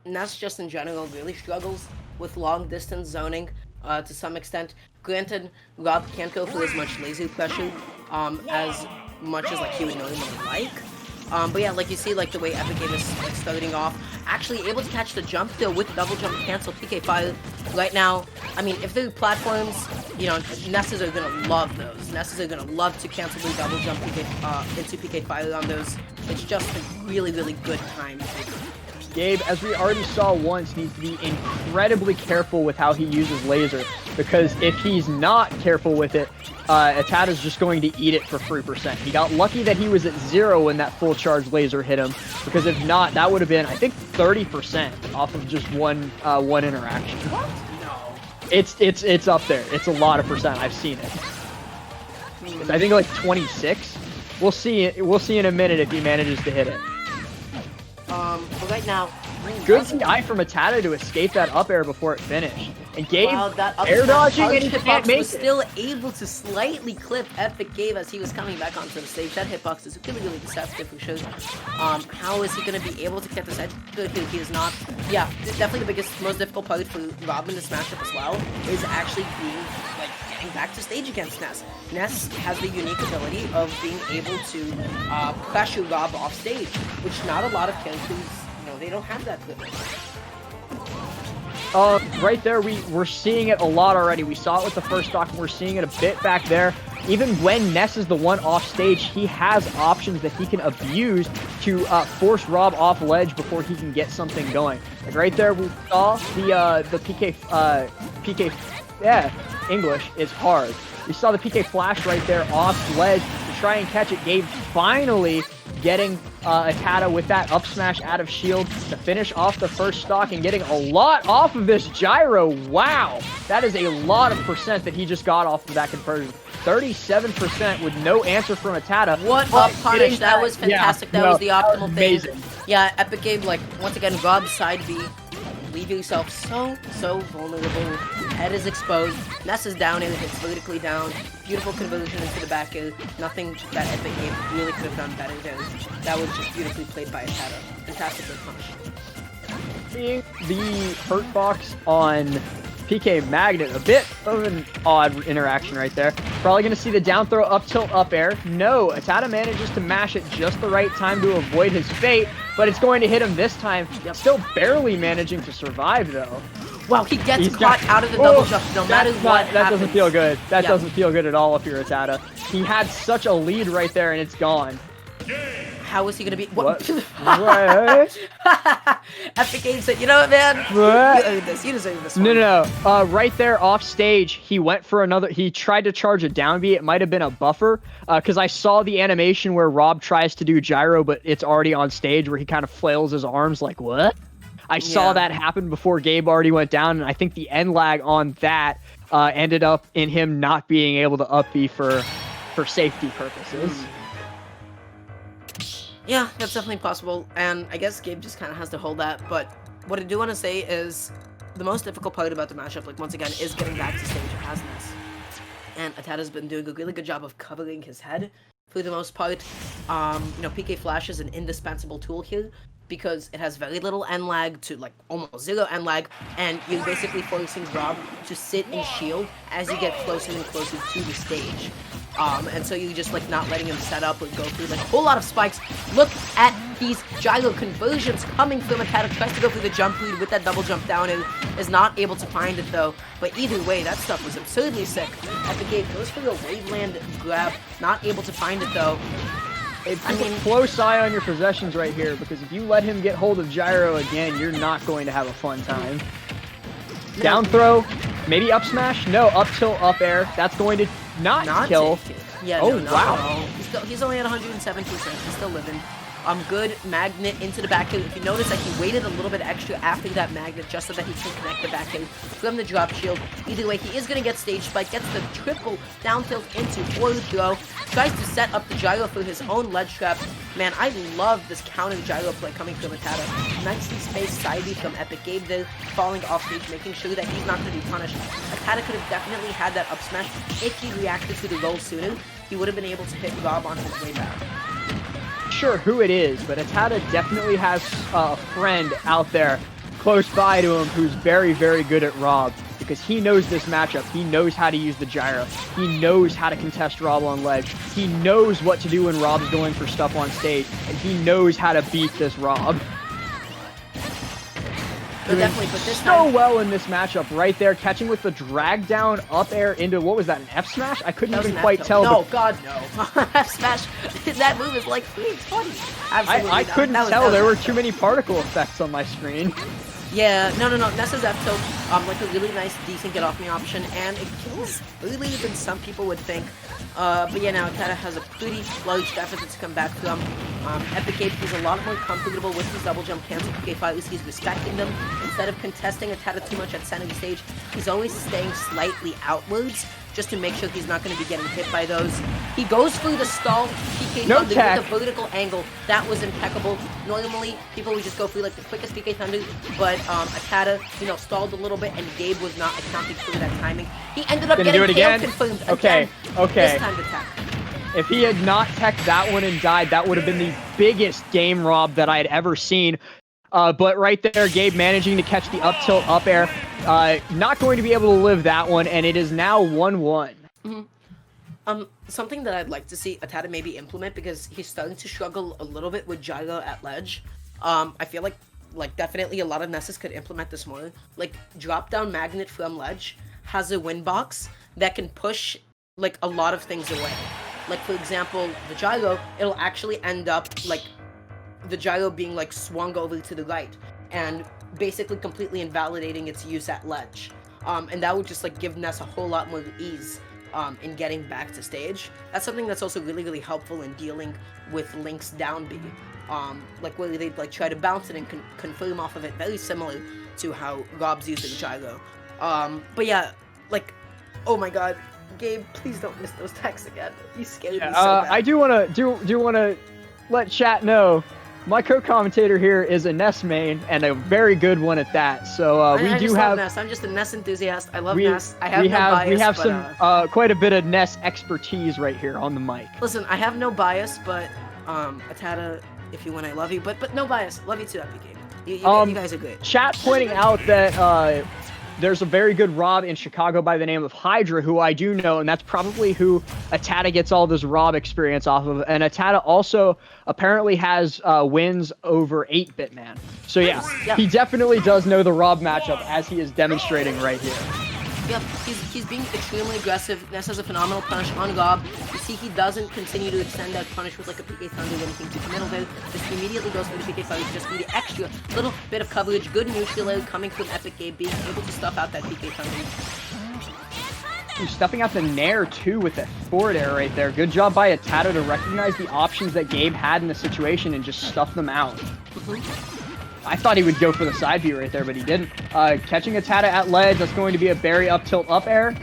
Ness just in general really struggles with long distance zoning to some extent. Granted, Rob can't go for as much laser pressure as much as like he would normally like. But yeah, like you see, like the way Epic Game is like starting off, actually able to catch the jump though with double jump cancel PK fire right now. I mean, if the platforms, you know, Nesses are gonna love those. Nesses are gonna love to cancel the double jump PK into PK fire on those. It's just a really, really good time. Gabe, as we already saw once, needs to be incredibly careful with how he uses laser, because if he's not careful with it, ATATA's just going to eat it for 3%. He got lucky that he was at 0 when that full charge laser hit him, because if not, that would have been, I think, 30% off of just one interaction. What? No. It's up there. It's a lot of percent. I've seen it. It's, I think, like 26. We'll see. We'll see in a minute if he manages to hit it. But right now, good CI from ATATA to escape that up air before it finished. And Gabe that air dodging and he can't make was it. still able to slightly clip Epic Gabe as he was coming back onto the stage. That hitbox is really, really deceptive for sure. How is he going to be able to get this edge? He is not. Yeah, definitely the biggest, most difficult part for Rob in this matchup as well is actually being, like, getting back to stage against Ness. Ness has the unique ability of being able to pressure Rob off stage, which not a lot of characters, you know, they don't have that ability. Right there, we're seeing it a lot already. We saw it with the first stock, and we're seeing it a bit back there. Even when Ness is the one off stage, he has options that he can abuse to force Rob off ledge before he can get something going. Like right there, we saw the PK, yeah, English is hard. We saw the PK flash right there off ledge to try and catch it. Gabe finally getting ATATA with that up smash out of shield to finish off the first stock and getting a lot off of this gyro. Wow, that is a lot of percent that he just got off of that conversion. 37% with no answer from ATATA. What a punish! That was fantastic. Yeah, that was the optimal amazing thing. Yeah, Epic Gabe, like, once again, Rob side B. Leave yourself so vulnerable. Head is exposed. Ness is down and hits vertically down. Beautiful conversion into the back air. Nothing that Epic Game really could have done better there. That was just beautifully played by ATATA. Fantastically punished. Seeing the hurt box on PK Magnet, a bit of an odd interaction right there. Probably going to see the down throw up tilt up air. No, ATATA manages to mash it just the right time to avoid his fate, but it's going to hit him this time. Yep. Still barely managing to survive though. Wow, he gets caught out of the double jump no matter what happens. That doesn't feel good. That doesn't feel good at all if you're ATATA. He had such a lead right there and it's gone. How is he gonna be? What? What? Epic Game said, you know what, man? What? You earned this. You deserve this one. No. Right there off stage, he went for another. He tried to charge a down B. It might have been a buffer, because I saw the animation where Rob tries to do gyro, but it's already on stage where he kind of flails his arms like, what? I saw that happen before Gabe already went down, and I think the end lag on that ended up in him not being able to up B for safety purposes. Yeah, that's definitely possible, and I guess Gabe just kind of has to hold that, but what I do want to say is the most difficult part about the matchup, like, once again, is getting back to stage as Ness. And ATATA's been doing a really good job of covering his head for the most part. You know, PK Flash is an indispensable tool here, because it has very little end lag to, like, almost zero end lag, and you're basically forcing Rob to sit and shield as you get closer and closer to the stage. And so you're just, like, not letting him set up or go through, like, a whole lot of spikes. Look at these gyro conversions coming from ATATA. Tries to go through the jump lead with that double jump down and is not able to find it, though. But either way, that stuff was absurdly sick. Epic Game goes for the waveland grab, not able to find it, though. I mean, close eye on your possessions right here, because if you let him get hold of gyro again, you're not going to have a fun time. No. Down throw, maybe up smash? No, up tilt, up air. That's going to not kill. Yeah, oh, no, wow. He's only at 107%. He's still living. Good magnet into the back end. If you notice that he waited a little bit extra after that magnet just so that he can connect the back end from the drop shield. Either way, he is going to get stage spike, gets the triple down tilt into forward throw, tries to set up the gyro for his own ledge trap. Man, I love this counter gyro play coming from ATATA. Nicely spaced side B from Epic Gabe there, falling off stage, making sure that he's not going to be punished. ATATA could have definitely had that up smash if he reacted to the roll sooner. He would have been able to hit Rob on his way back. sure who it is, but ATATA definitely has a friend out there close by to him who's very, very good at Rob, because he knows this matchup. He knows how to use the gyro. He knows how to contest Rob on ledge. He knows what to do when Rob's going for stuff on stage, and he knows how to beat this Rob. But definitely, but this so time, well in this matchup right there, catching with the drag down up air into, what was that, an F smash? I couldn't even quite tell. No, God, no. F smash, that move is like 320. I couldn't tell. There were too many particle effects on my screen. Yeah, no. Ness's F tilt, like a really nice, decent get off me option, and it kills earlier than some people would think. But yeah, now ATATA has a pretty large deficit to come back from. Epic Gabe is a lot more comfortable with his double jump cancel PK5, at least he's respecting them. Instead of contesting ATATA too much at center of the stage, he's always staying slightly outwards, just to make sure he's not going to be getting hit by those. He goes through the stall PK Thunder with a vertical angle. That was impeccable. Normally, people would just go through like the quickest PK Thunder, but ATATA, stalled a little bit, and Gabe was not accounting for that timing. He ended up getting KO confirmed again. Okay. This time to tech. If he had not teched that one and died, that would have been the biggest game rob that I had ever seen. But right there, Gabe managing to catch the up tilt up air. Not going to be able to live that one, and it is now 1-1. Something that I'd like to see ATATA maybe implement, because he's starting to struggle a little bit with gyro at ledge. I feel like definitely a lot of Nesses could implement this more. Like, drop down magnet from ledge has a win box that can push like a lot of things away. Like, for example, the gyro, it'll actually end up like the gyro being like swung over to the right and basically completely invalidating its use at ledge. And that would just like give Ness a whole lot more ease in getting back to stage. That's something that's also really, really helpful in dealing with Link's down B. Like where they'd like try to bounce it and confirm off of it, very similar to how Rob's using gyro. But yeah, like, oh my god, Gabe, please don't miss those techs again. You scared me so bad. I do wanna let chat know my co-commentator here is a Ness main, and a very good one at that. So I just love Ness. I'm just a Ness enthusiast. I love Ness. I have no bias. We have some quite a bit of Ness expertise right here on the mic. Listen, I have no bias, but ATATA, if you win, I love you. But no bias. Love you too, Epic Gabe. You guys are great. Chat pointing out that there's a very good Rob in Chicago by the name of Hydra, who I do know, and that's probably who ATATA gets all this Rob experience off of. And ATATA also apparently has wins over 8-Bit Man. So yeah, he definitely does know the Rob matchup, as he is demonstrating right here. Yep, he's being extremely aggressive. Ness has a phenomenal punish on Rob. You see he doesn't continue to extend that punish with like a PK Thunder when he thinks middle there. Just immediately goes for the PK Thunder, just for the extra little bit of coverage. Good neutral air coming from Epic Gabe, being able to stuff out that PK Thunder. He's stuffing out the Nair too with that forward air right there. Good job by ATATA to recognize the options that Gabe had in the situation and just stuff them out. I thought he would go for the side B right there, but he didn't. Catching ATATA at ledge, that's going to be a Barry up tilt up air.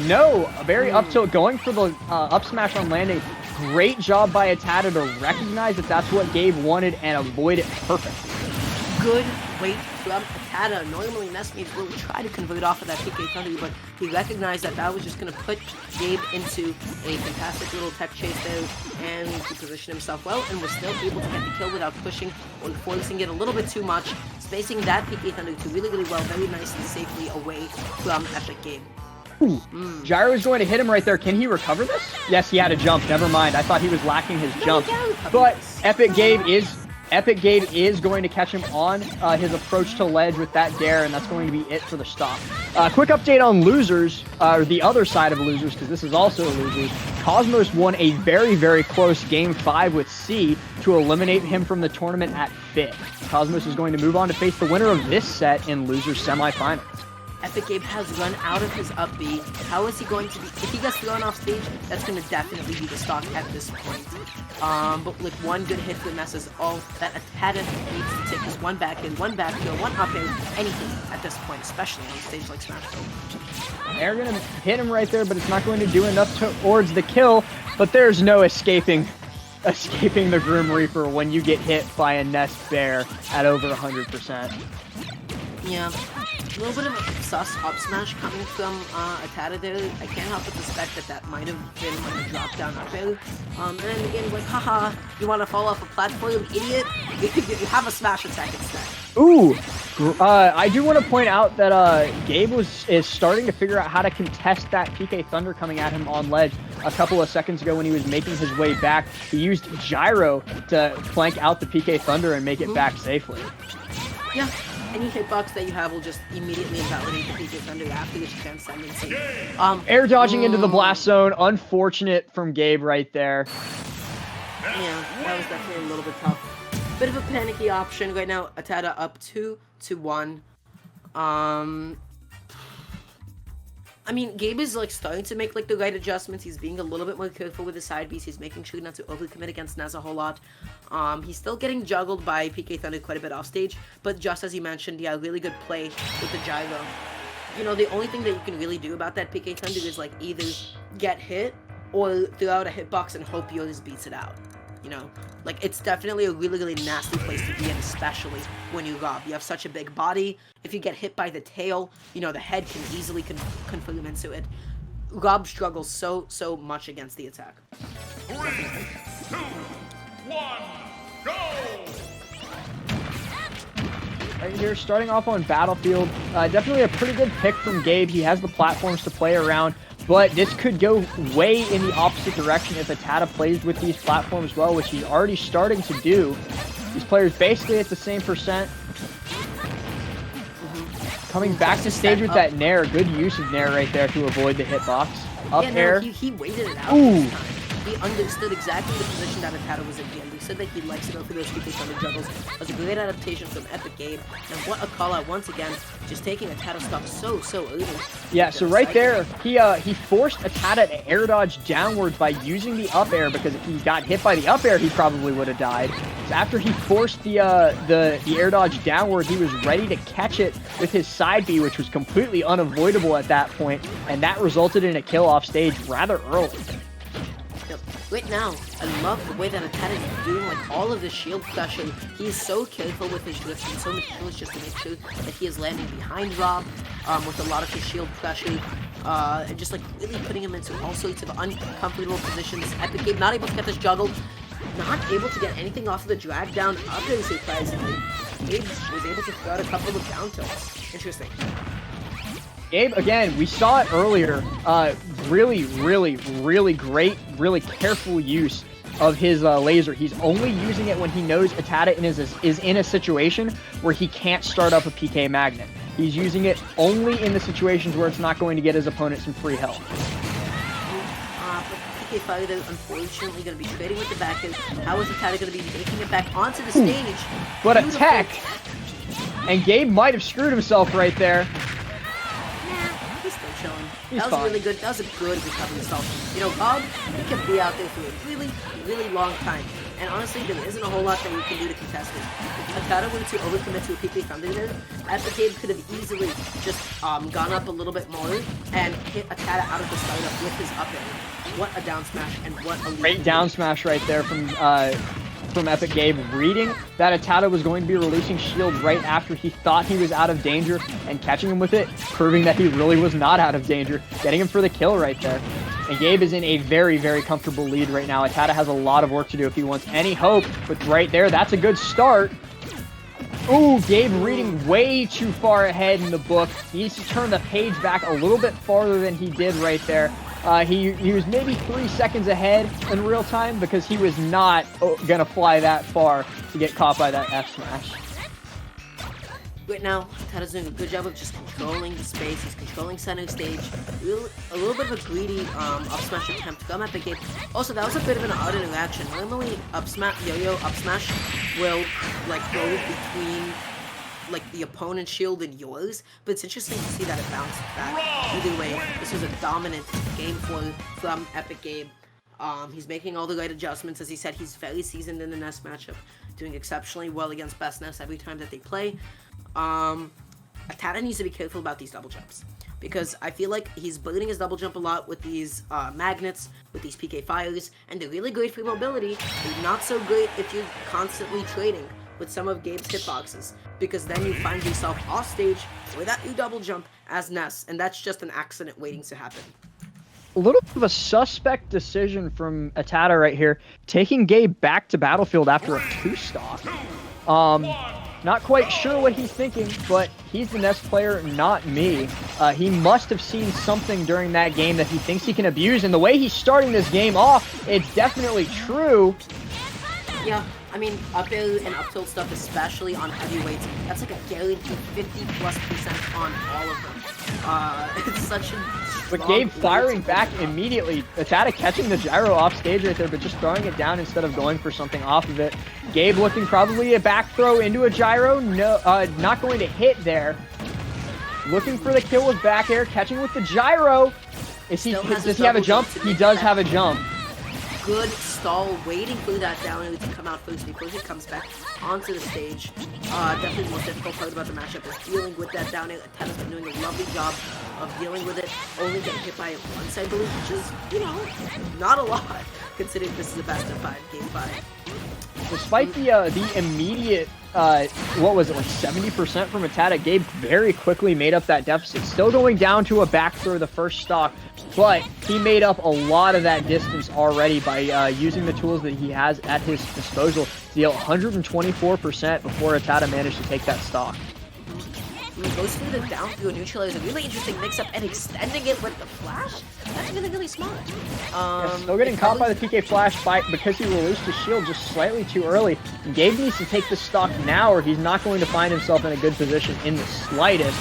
No, a Barry up tilt going for the up smash on landing. Great job by ATATA to recognize that that's what Gabe wanted and avoid it perfectly. Good wait from ATATA. Normally Ness will try to convert off of that PK Thunder, but he recognized that that was just going to put Gabe into a fantastic little tech chase there, and he positioned himself well and was still able to get the kill without pushing or forcing it a little bit too much, spacing that PK Thunder to really, really well, very nice and safely away from Epic Gabe. Ooh. Gyro is going to hit him right there. Can he recover this? Yes, he had a jump. Never mind. I thought he was lacking his jump. But Epic Gabe is going to catch him on his approach to ledge with that dare, and that's going to be it for the stop. Quick update on losers, or the other side of losers, because this is also losers. Cosmos won a very, very close Game 5 with C to eliminate him from the tournament at 5th. Cosmos is going to move on to face the winner of this set in losers semifinals. Epic Gabe has run out of his up B. How is he going to be? If he gets thrown off stage, that's going to definitely be the stock at this point. But like one good hit with Ness is all that ATATA needs to take is one back in, one back kill, one up air, anything at this point, especially on a stage like Smash Bros. They're going to hit him right there, but it's not going to do enough towards the kill. But there's no escaping the Grim Reaper when you get hit by a Ness Bear at over 100%. Yeah. A little bit of a sus up smash coming from ATATA there. I can't help but suspect that that might have been like a drop down up air. And then again, like, haha, you want to fall off a platform, idiot? You have a smash attack instead. Ooh, I do want to point out that Gabe is starting to figure out how to contest that PK Thunder coming at him on ledge a couple of seconds ago when he was making his way back. He used Gyro to flank out the PK Thunder and make it back safely. Yeah, any hitbox that you have will just immediately invalidate the PK Thunder after the transcendency. Air dodging into the blast zone, unfortunate from Gabe right there. Yeah, that was definitely a little bit tough. Bit of a panicky option right now. ATATA up 2-1. I mean, Gabe is like starting to make like the right adjustments. He's being a little bit more careful with his side Bs. He's making sure not to overcommit against Ness a whole lot. He's still getting juggled by PK Thunder quite a bit off stage, but just as you mentioned, yeah, really good play with the gyro. You know, the only thing that you can really do about that PK Thunder is like either get hit or throw out a hitbox and hope yours beats it out. You know, like it's definitely a really, really nasty place to be in, especially when you rob. You have such a big body. If you get hit by the tail, you know, the head can easily conflume into it. Rob struggles so much against the attack. 3, 2, 1, go! Right here, starting off on Battlefield, definitely a pretty good pick from Gabe. He has the platforms to play around, but this could go way in the opposite direction if ATATA plays with these platforms well, which he's already starting to do. These players basically at the same percent. Coming back to stage with that Nair. Good use of Nair right there to avoid the hitbox. Up air. He waited it out Ooh. this time. He understood exactly the position that ATATA was in. He understood that he likes to go for those PK Thunder juggles. That was a great adaptation from Epic Gabe. And what a call out once again, just taking ATATA stuff so early. Yeah, so right there, he forced ATATA to air dodge downwards by using the up air, because if he got hit by the up air, he probably would have died. So after he forced the air dodge downward, he was ready to catch it with his side B, which was completely unavoidable at that point, and that resulted in a kill off stage rather early. Right now, I love the way that ATATA is doing like all of the shield pressure. He's so careful with his drifts and so meticulous just to make sure that he is landing behind Rob with a lot of his shield pressure. And just like really putting him into all sorts of uncomfortable positions. Epic Gabe not able to get this juggle, not able to get anything off of the drag down up there, surprisingly. Gabe was able to throw out a couple of down tilts. Interesting. Gabe, again, we saw it earlier, really great, really careful use of his laser. He's only using it when he knows ATATA is in a situation where he can't start up a PK magnet. He's using it only in the situations where it's not going to get his opponent some free health. But PK Fighter, unfortunately, going to be trading with the back end. How is ATATA going to be making it back onto the stage? But a tech! And Gabe might have screwed himself right there. He's still chilling. He's That was fine. really good. That was a good recovery stall. You know, Bob, he can be out there for a really long time. And honestly, there isn't a whole lot that we can do to contest it. If ATATA were to overcommit to a PK Thunder there, Epic Gabe could have easily just gone up a little bit more and hit ATATA out of the startup with his up air. What a down smash and what a Great down smash right there from Epic Gabe, reading that ATATA was going to be releasing shield right after he thought he was out of danger and catching him with it, proving that he really was not out of danger, getting him for the kill right there. And Gabe is in a very comfortable lead right now. ATATA has a lot of work to do if he wants any hope, but right there, that's a good start. Ooh, Gabe reading way too far ahead in the book. He needs to turn the page back a little bit farther than he did right there. He was maybe 3 seconds ahead in real time because he was not going to fly that far to get caught by that F smash. Right now, ATATA's doing a good job of just controlling the space. He's controlling center stage. A little bit of a greedy up smash attempt to come at the Gabe. Also, that was a bit of an odd interaction. Normally, yo-yo up smash will like go between like the opponent's shield and yours, but it's interesting to see that it bounced back. Either way, this was a dominant game from Epic Gabe. He's making all the right adjustments. As he said, he's very seasoned in the Ness matchup, doing exceptionally well against best Ness every time that they play. ATATA needs to be careful about these double jumps, because I feel like he's burning his double jump a lot with these magnets, with these PK fires, and they're really great for mobility. They're not so great if you're constantly trading. with some of Gabe's hitboxes, because then you find yourself off stage without you double jump as Ness, and that's just an accident waiting to happen. A little bit of a suspect decision from ATATA right here, taking Gabe back to Battlefield after a 2-stock. Not quite sure what he's thinking, but he's the Ness player, not me. He must have seen something during that game that he thinks he can abuse, and the way he's starting this game off, it's definitely true. Yeah, I mean, up air and up tilt stuff, especially on heavyweights, that's like a guaranteed 50+% on all of them. It's such a But Gabe firing back immediately. ATATA catching the gyro off stage right there, but just throwing it down instead of going for something off of it. Gabe looking probably a back throw into a gyro. No, not going to hit there. Looking for the kill with back air, catching with the gyro. Does he have a jump? He does have a jump. Good stall, waiting for that down air to come out first before he comes back onto the stage. Definitely the most difficult part about the matchup is dealing with that down air. ATATA's been doing a lovely job of dealing with it, only getting hit by it once, I believe, which is, you know, not a lot, considering this is the best of 5, game 5. Despite the immediate, what was it, like 70% from ATATA, Gabe very quickly made up that deficit. Still going down to a back throw the first stock, but he made up a lot of that distance already by using the tools that he has at his disposal to deal 124% before ATATA managed to take that stock. Goes through the down through a neutralizer, really interesting mix-up, and extending it with the flash? That's really, really smart. Still getting caught by the PK flash because he released his shield just slightly too early. Gabe needs to take the stock now or he's not going to find himself in a good position in the slightest.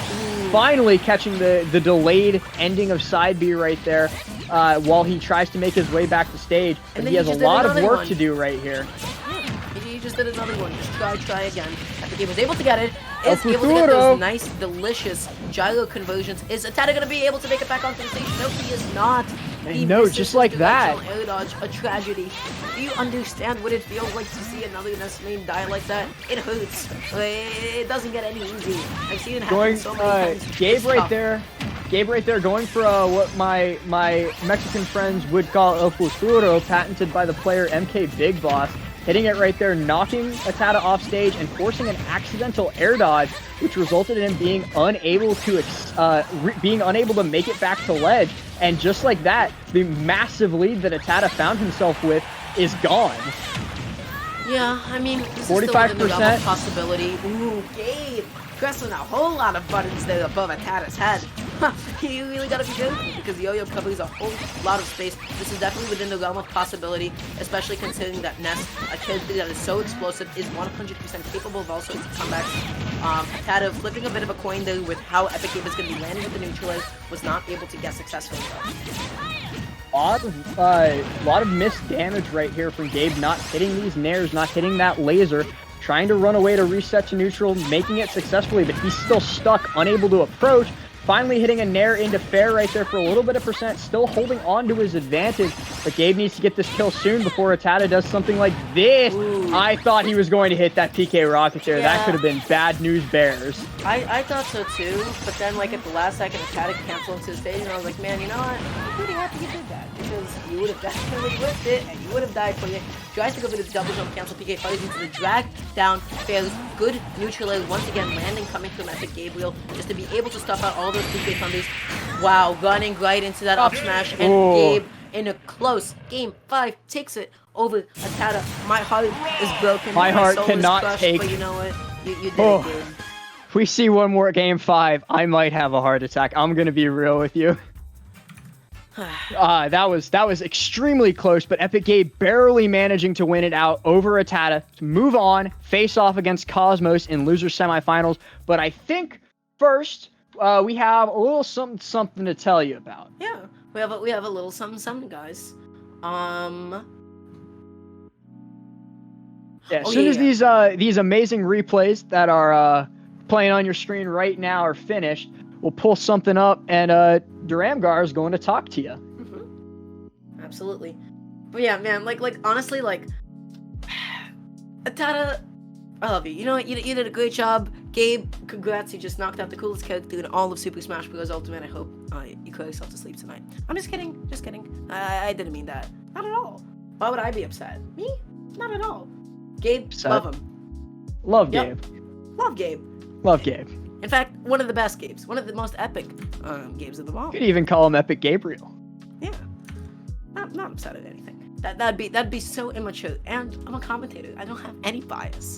Finally catching the delayed ending of side B right there while he tries to make his way back to stage. And he has a lot of work to do right here. He just did another one. Just try again. I think he was able to get it. Is able to get those nice, delicious gyro conversions. Is ATATA going to be able to make it back onto the stage? No, he is not. No, just like that. Air dodge, a tragedy. Do you understand what it feels like to see another Ness main die like that? It hurts. It doesn't get any easy. I've seen it happen so many times. Gabe right there going for what my Mexican friends would call El Futuro, patented by the player MK Big Boss. Hitting it right there, knocking ATATA off stage and forcing an accidental air dodge, which resulted in him being unable to make it back to ledge. And just like that, the massive lead that ATATA found himself with is gone. Yeah, I mean, this 45%. is still within the possibility. Ooh, Gabe pressing a whole lot of buttons there above ATATA's head. You really gotta be careful because the yo-yo covers a whole lot of space. This is definitely within the realm of possibility, especially considering that Ness, a character that is so explosive, is 100% capable of all sorts of comebacks. ATATA flipping a bit of a coin there with how Epic Gabe is going to be landing with the neutralize, was not able to get successfully though. A lot of missed damage right here from Gabe, not hitting these nairs, not hitting that laser, trying to run away to reset to neutral, making it successfully, but he's still stuck, unable to approach. Finally hitting a nair into fair right there for a little bit of percent, still holding on to his advantage, but Gabe needs to get this kill soon before ATATA does something like this. Ooh. I thought he was going to hit that PK rocket there. Yeah. That could have been bad news bears. I thought so too, but then like at the last second, ATATA canceled to the stage, and I was like, man, you know what? I'm pretty happy you did that, because you would have definitely whipped it, and you would have died for it. Tries to go for the double jump cancel PK, fires into the drag down, fails, good neutralize, once again landing coming from Epic Gabriel, just to be able to stuff out all those PK thunders. Wow, running right into that up smash, and Gabe in a close game 5 takes it over ATATA. My heart is broken. My heart soul cannot is crushed, take. But you know what? You did it, Gabe. If we see one more game 5, I might have a heart attack. I'm gonna be real with you. That was extremely close, but Epic Gabe barely managing to win it out over ATATA to move on, face off against Cosmos in loser semifinals. But I think first we have a little something to tell you about. Yeah, we have a little something, guys. Yeah, as soon as these amazing replays that are playing on your screen right now are finished, we'll pull something up, and Duramgar is going to talk to you. Mm-hmm. Absolutely. But yeah, man, like honestly, like ATATA, I love you. You know what? You did a great job. Gabe, congrats. You just knocked out the coolest character in all of Super Smash Bros. Ultimate. I hope you cry yourself to sleep tonight. I'm just kidding. Just kidding. I didn't mean that. Not at all. Why would I be upset? Me? Not at all. Gabe, love him. Love Yep. Gabe. Love Gabe. Love Gabe. In fact, one of the best Gabes. One of the most epic games of them all. You could even call him Epic Gabriel. Yeah. Not upset at anything. That'd be so immature. And I'm a commentator. I don't have any bias.